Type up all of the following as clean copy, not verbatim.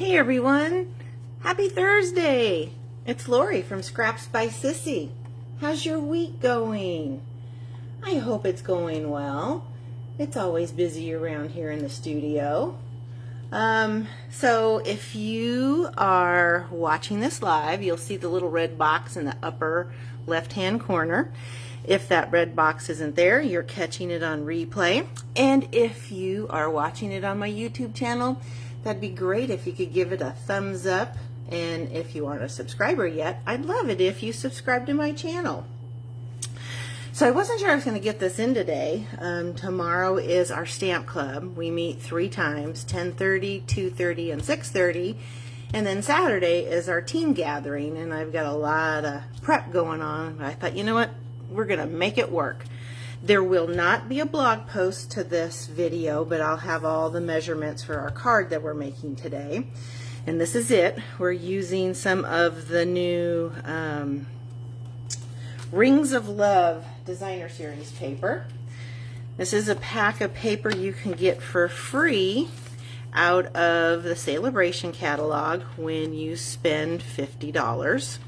Hey everyone, happy Thursday. It's Lori from Scraps by Sissy. How's your week going? I hope it's going well. It's always busy around here in the studio. So if you are watching this live, you'll see the little red box in the upper left-hand corner. If that red box isn't there, you're catching it on replay. And if you are watching it on my YouTube channel, that'd be great if you could give it a thumbs up. And if you aren't a subscriber yet, I'd love it if you subscribe to my channel. So I wasn't sure I was going to get this in today. Tomorrow is our stamp club. We meet 3 times, 10:30, 2:30, and 6:30. And then Saturday is our team gathering, and I've got a lot of prep going on. But I thought, you know what? We're going to make it work. There will not be a blog post to this video, but I'll have all the measurements for our card that we're making today. And this is it. We're using some of the new Rings of Love Designer Series paper. This is a pack of paper you can get for free out of the Sale-a-bration catalog when you spend $50.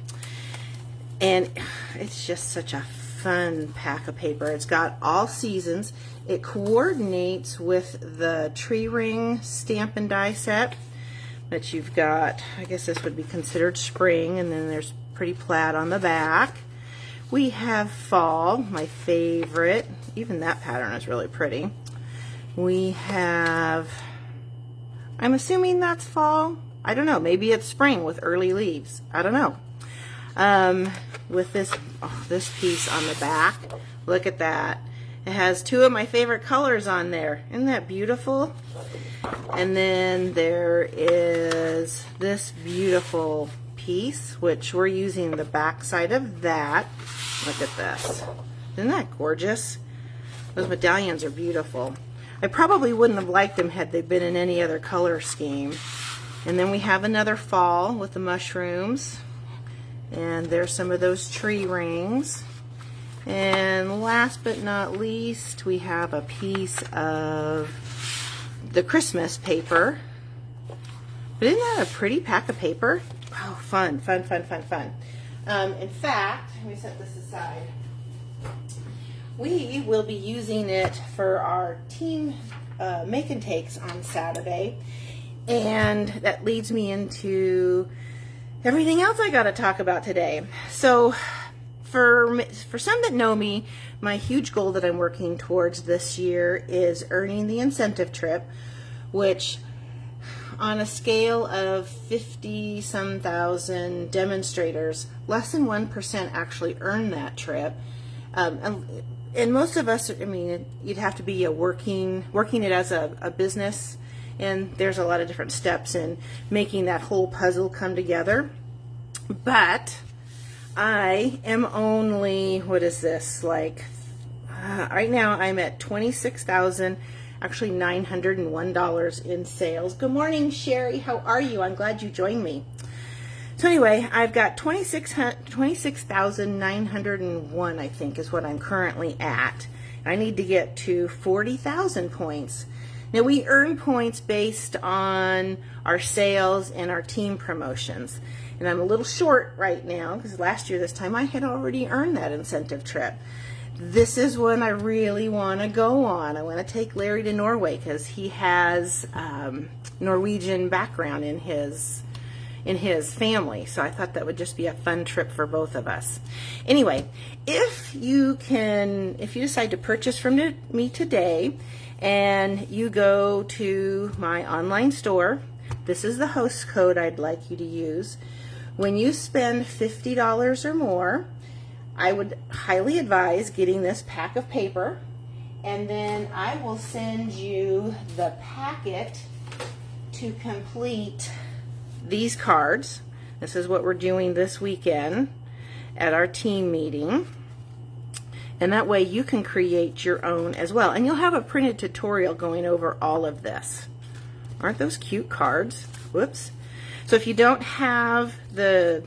And it's just such a fun pack of paper. It's got all seasons. It coordinates with the tree ring stamp and die set that you've got. I guess this would be considered spring, and then there's pretty plaid on the back. We have fall, my favorite. Even that pattern is really pretty. We have, I'm assuming that's fall. I don't know, maybe it's spring with early leaves. I don't know. With this piece on the back, look at that. It has 2 of my favorite colors on there. Isn't that beautiful? And then there is this beautiful piece, which we're using the back side of that. Look at this. Isn't that gorgeous? Those medallions are beautiful. I probably wouldn't have liked them had they been in any other color scheme. And then we have another fall with the mushrooms. And there's some of those tree rings. And last but not least, we have a piece of the Christmas paper. But isn't that a pretty pack of paper? Oh, fun, fun, fun, fun, fun. In fact, let me set this aside. We will be using it for our team make and takes on Saturday. And that leads me into everything else I got to talk about today. So for some that know me, my huge goal that I'm working towards this year is earning the incentive trip, which on a scale of 50-some thousand demonstrators, less than 1% actually earn that trip. And most of us, I mean, you'd have to be working it as a business, and there's a lot of different steps in making that whole puzzle come together. But I am only, what is this, like, right now I'm at $26,000, actually $901 in sales. Good morning, Sherry. How are you? I'm glad you joined me. So anyway, I've got 26,901, I think, is what I'm currently at. I need to get to 40,000 points. Now, we earn points based on our sales and our team promotions. And I'm a little short right now because last year this time I had already earned that incentive trip. This is one I really want to go on. I want to take Larry to Norway because he has Norwegian background in his family. So I thought that would just be a fun trip for both of us. Anyway, if you decide to purchase from me today and you go to my online store, this is the host code I'd like you to use. When you spend $50 or more, I would highly advise getting this pack of paper, and then I will send you the packet to complete these cards. This is what we're doing this weekend at our team meeting. And that way you can create your own as well. And you'll have a printed tutorial going over all of this. Aren't those cute cards? Whoops. So if you don't have the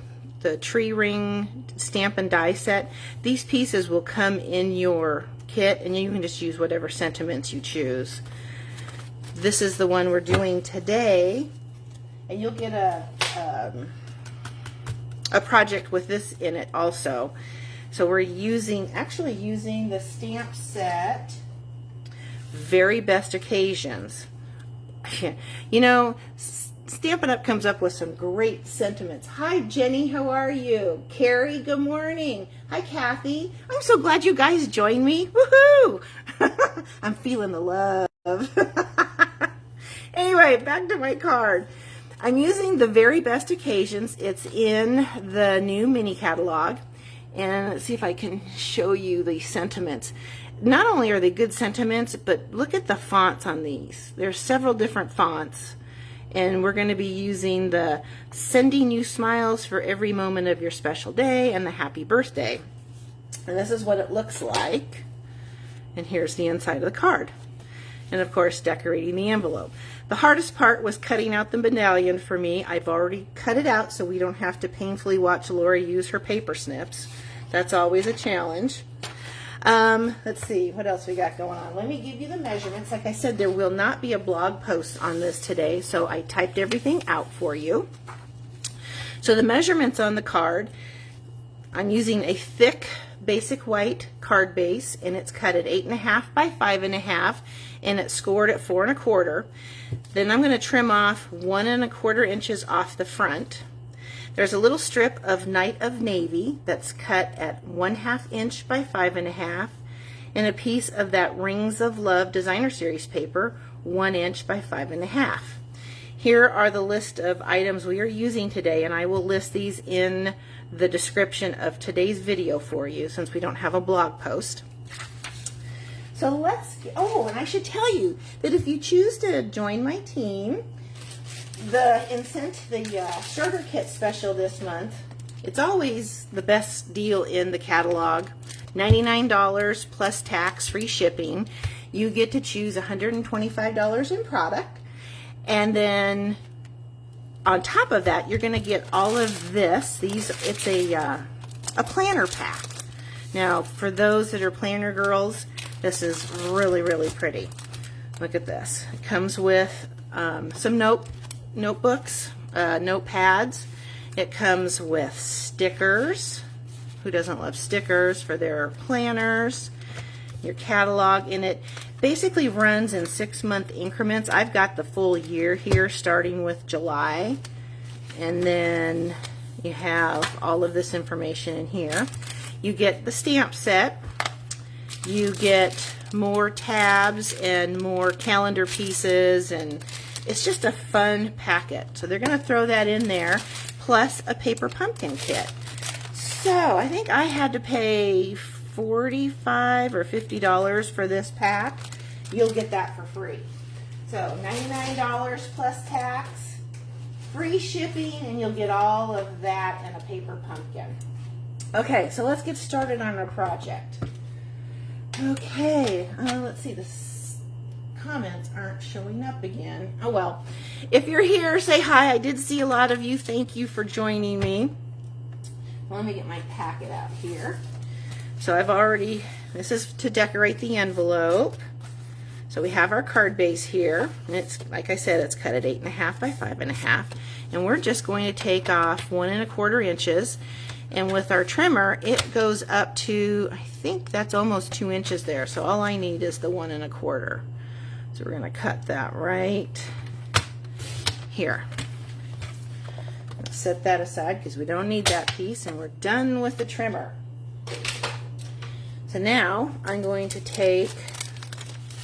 tree ring stamp and die set, these pieces will come in your kit, and you can just use whatever sentiments you choose. This is the one we're doing today, and you'll get a project with this in it also. So we're actually using the stamp set, Very Best Occasions. You know, Stampin' Up! Comes up with some great sentiments. Hi, Jenny, how are you? Carrie, good morning. Hi, Kathy. I'm so glad you guys joined me. Woohoo! I'm feeling the love. Anyway, back to my card. I'm using the Very Best Occasions. It's in the new mini catalog. And let's see if I can show you the sentiments. Not only are they good sentiments, but look at the fonts on these. There's several different fonts. And we're going to be using the Sending You Smiles for Every Moment of Your Special Day and the Happy Birthday. And this is what it looks like. And here's the inside of the card. And of course, decorating the envelope. The hardest part was cutting out the medallion for me. I've already cut it out so we don't have to painfully watch Laura use her paper snips. That's always a challenge. Let's see, what else we got going on? Let me give you the measurements. Like I said, there will not be a blog post on this today, so I typed everything out for you. So the measurements on the card, I'm using a thick basic white card base, and it's cut at 8.5 by 5.5, and it's scored at 4 1/4. Then I'm going to trim off 1 1/4 inches off the front. There's a little strip of Night of Navy that's cut at 1/2 inch by 5.5, and a piece of that Rings of Love Designer Series paper, 1 inch by 5.5. Here are the list of items we are using today, and I will list these in the description of today's video for you since we don't have a blog post. So and I should tell you that if you choose to join my team, the Incent, the starter kit special this month, it's always the best deal in the catalog. $99 plus tax, free shipping. You get to choose $125 in product, and then on top of that, you're going to get all of this. It's a planner pack. Now, for those that are planner girls, this is really, really pretty. Look at this. It comes with some notebooks, notepads. It comes with stickers. Who doesn't love stickers for their planners? Your catalog, and it basically runs in 6-month increments. I've got the full year here starting with July, and then you have all of this information in here. You get the stamp set. You get more tabs and more calendar pieces, and it's just a fun packet. So they're going to throw that in there, plus a paper pumpkin kit. So I think I had to pay $45 or $50 for this pack. You'll get that for free. So $99 plus tax, free shipping, and you'll get all of that and a paper pumpkin. Okay, so let's get started on our project. Okay, let's see, the comments aren't showing up again. Oh well, if you're here, say hi. I did see a lot of you. Thank you for joining me. Well, let me get my packet out here. So this is to decorate the envelope. So we have our card base here, and it's, like I said, it's cut at 8.5 by 5.5, and we're just going to take off 1 1/4 inches, and with our trimmer, it goes up to, I think that's almost 2 inches there, so all I need is the 1 1/4. So we're going to cut that right here. Set that aside because we don't need that piece, and we're done with the trimmer. So now I'm going to take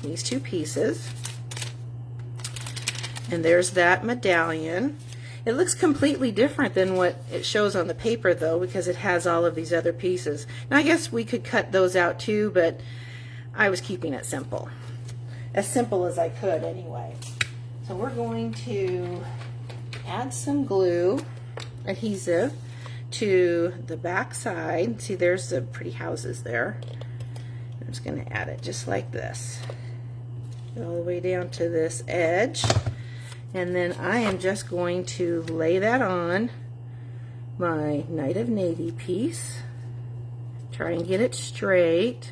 these two pieces, and there's that medallion. It looks completely different than what it shows on the paper though, because it has all of these other pieces. Now I guess we could cut those out too, but I was keeping it simple. As simple as I could anyway. So we're going to add some glue adhesive to the back side. See, there's the pretty houses there. I'm just going to add it just like this, all the way down to this edge, and then I am just going to lay that on my Night of Navy piece. Try and get it straight.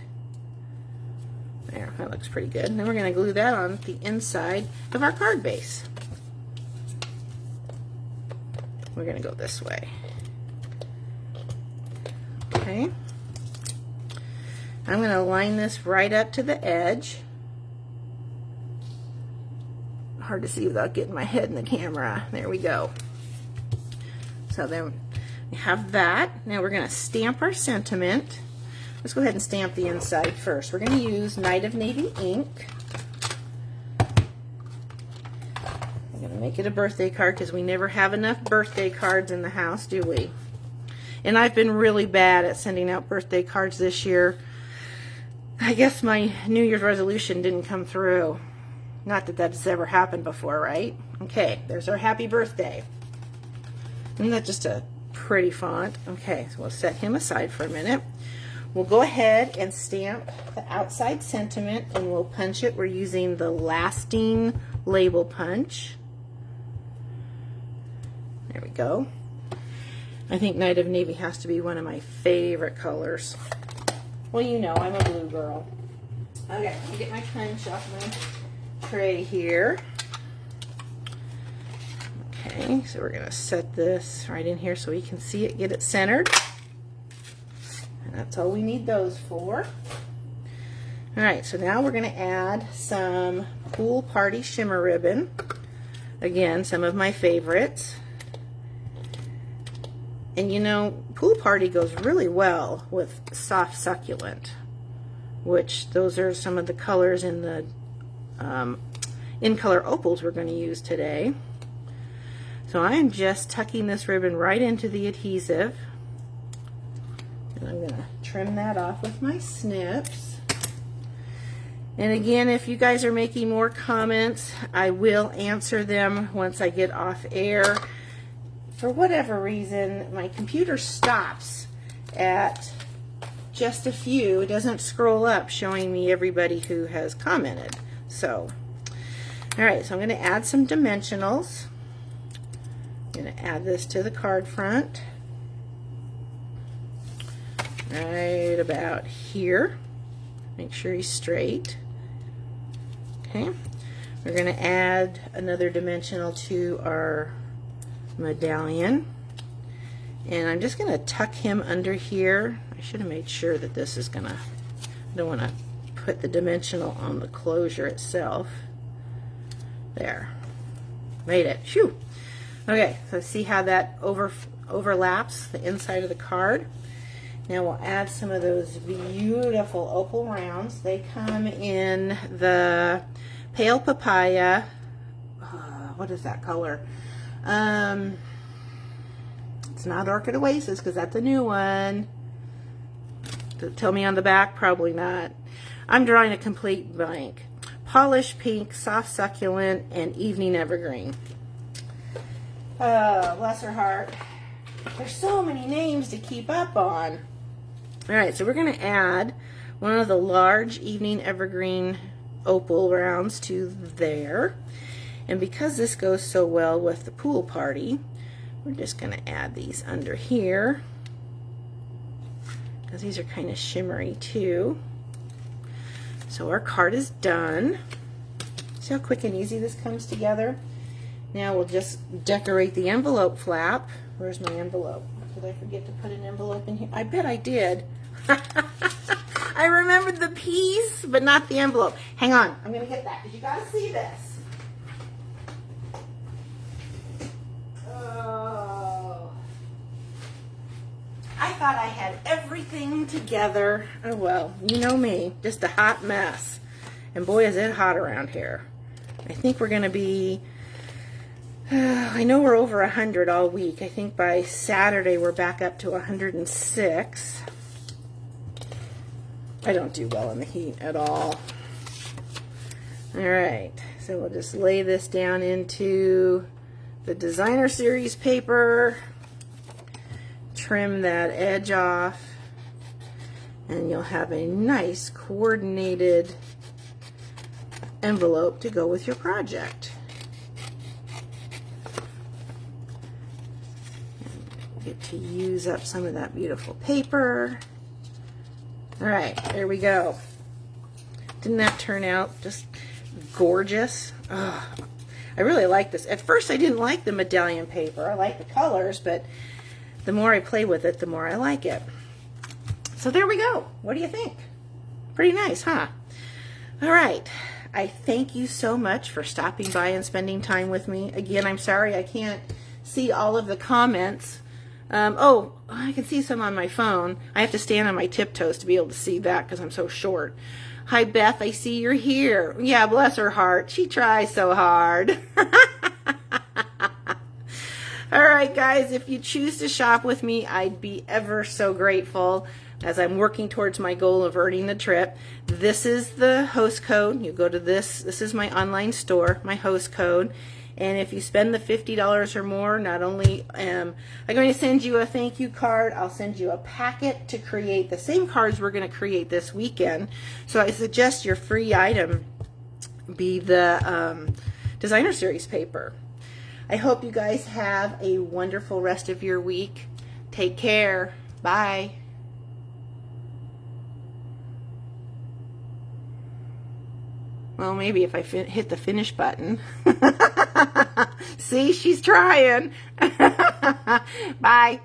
There, that looks pretty good. And then we're going to glue that on the inside of our card base. We're going to go this way. Okay. I'm going to line this right up to the edge. Hard to see without getting my head in the camera. There we go. So then we have that. Now we're going to stamp our sentiment. Let's go ahead and stamp the inside first. We're going to use Night of Navy ink. I'm going to make it a birthday card because we never have enough birthday cards in the house, do we? And I've been really bad at sending out birthday cards this year. I guess my New Year's resolution didn't come through. Not that that's ever happened before, right? Okay, there's our happy birthday. Isn't that just a pretty font? Okay, so we'll set him aside for a minute. We'll go ahead and stamp the outside sentiment, and we'll punch it. We're using the lasting label punch. There we go. I think Night of Navy has to be one of my favorite colors. Well, you know, I'm a blue girl. Okay, let me get my punch off my tray here. Okay, so we're going to set this right in here so we can see it, get it centered. And that's all we need those for. Alright, so now we're going to add some Pool Party Shimmer Ribbon. Again, some of my favorites. And you know, Pool Party goes really well with Soft Succulent, which those are some of the colors in the in color opals we're going to use today. So I'm just tucking this ribbon right into the adhesive. And I'm going to trim that off with my snips. And again, if you guys are making more comments, I will answer them once I get off air. For whatever reason, my computer stops at just a few. It doesn't scroll up showing me everybody who has commented. So, alright, so I'm going to add some dimensionals. I'm going to add this to the card front. Right about here. Make sure he's straight. Okay. We're going to add another dimensional to our medallion. And I'm just going to tuck him under here. I should have made sure that this is going to, I don't want to put the dimensional on the closure itself. There. Made it. Phew. Okay, so see how that overlaps the inside of the card. Now we'll add some of those beautiful opal rounds. They come in the Pale Papaya. What is that color? It's not Orchid Oasis because that's a new one. Tell me on the back, probably not. I'm drawing a complete blank. Polished Pink, Soft Succulent, and Evening Evergreen. Oh, bless her heart. There's so many names to keep up on. Alright, so we're going to add one of the large Evening Evergreen opal rounds to there. And because this goes so well with the pool party, we're just going to add these under here. Because these are kind of shimmery too. So our card is done. See how quick and easy this comes together? Now we'll just decorate the envelope flap. Where's my envelope? Did I forget to put an envelope in here? I bet I did. I remembered the piece, but not the envelope. Hang on, I'm going to get that because you got to see this. Oh. I thought I had everything together. Oh well, you know me, just a hot mess. And boy is it hot around here. I think we're going to be, I know we're over 100 all week. I think by Saturday we're back up to 106. I don't do well in the heat at all. Alright, so we'll just lay this down into the designer series paper, trim that edge off, and you'll have a nice coordinated envelope to go with your project. And get to use up some of that beautiful paper. Alright, there we go. Didn't that turn out just gorgeous? Oh, I really like this. At first I didn't like the medallion paper. I like the colors, but the more I play with it, the more I like it. So there we go. What do you think? Pretty nice, huh? All right. I thank you so much for stopping by and spending time with me. Again, I'm sorry I can't see all of the comments. Oh, I can see some on my phone. I have to stand on my tiptoes to be able to see that because I'm so short. Hi, Beth. I see you're here. Yeah, bless her heart. She tries so hard. All right, guys. If you choose to shop with me, I'd be ever so grateful as I'm working towards my goal of earning the trip. This is the host code. You go to this. This is my online store, my host code. And if you spend the $50 or more, not only am I going to send you a thank you card, I'll send you a packet to create the same cards we're going to create this weekend. So I suggest your free item be the designer series paper. I hope you guys have a wonderful rest of your week. Take care. Bye. Well, maybe if I hit the finish button. See, she's trying. Bye.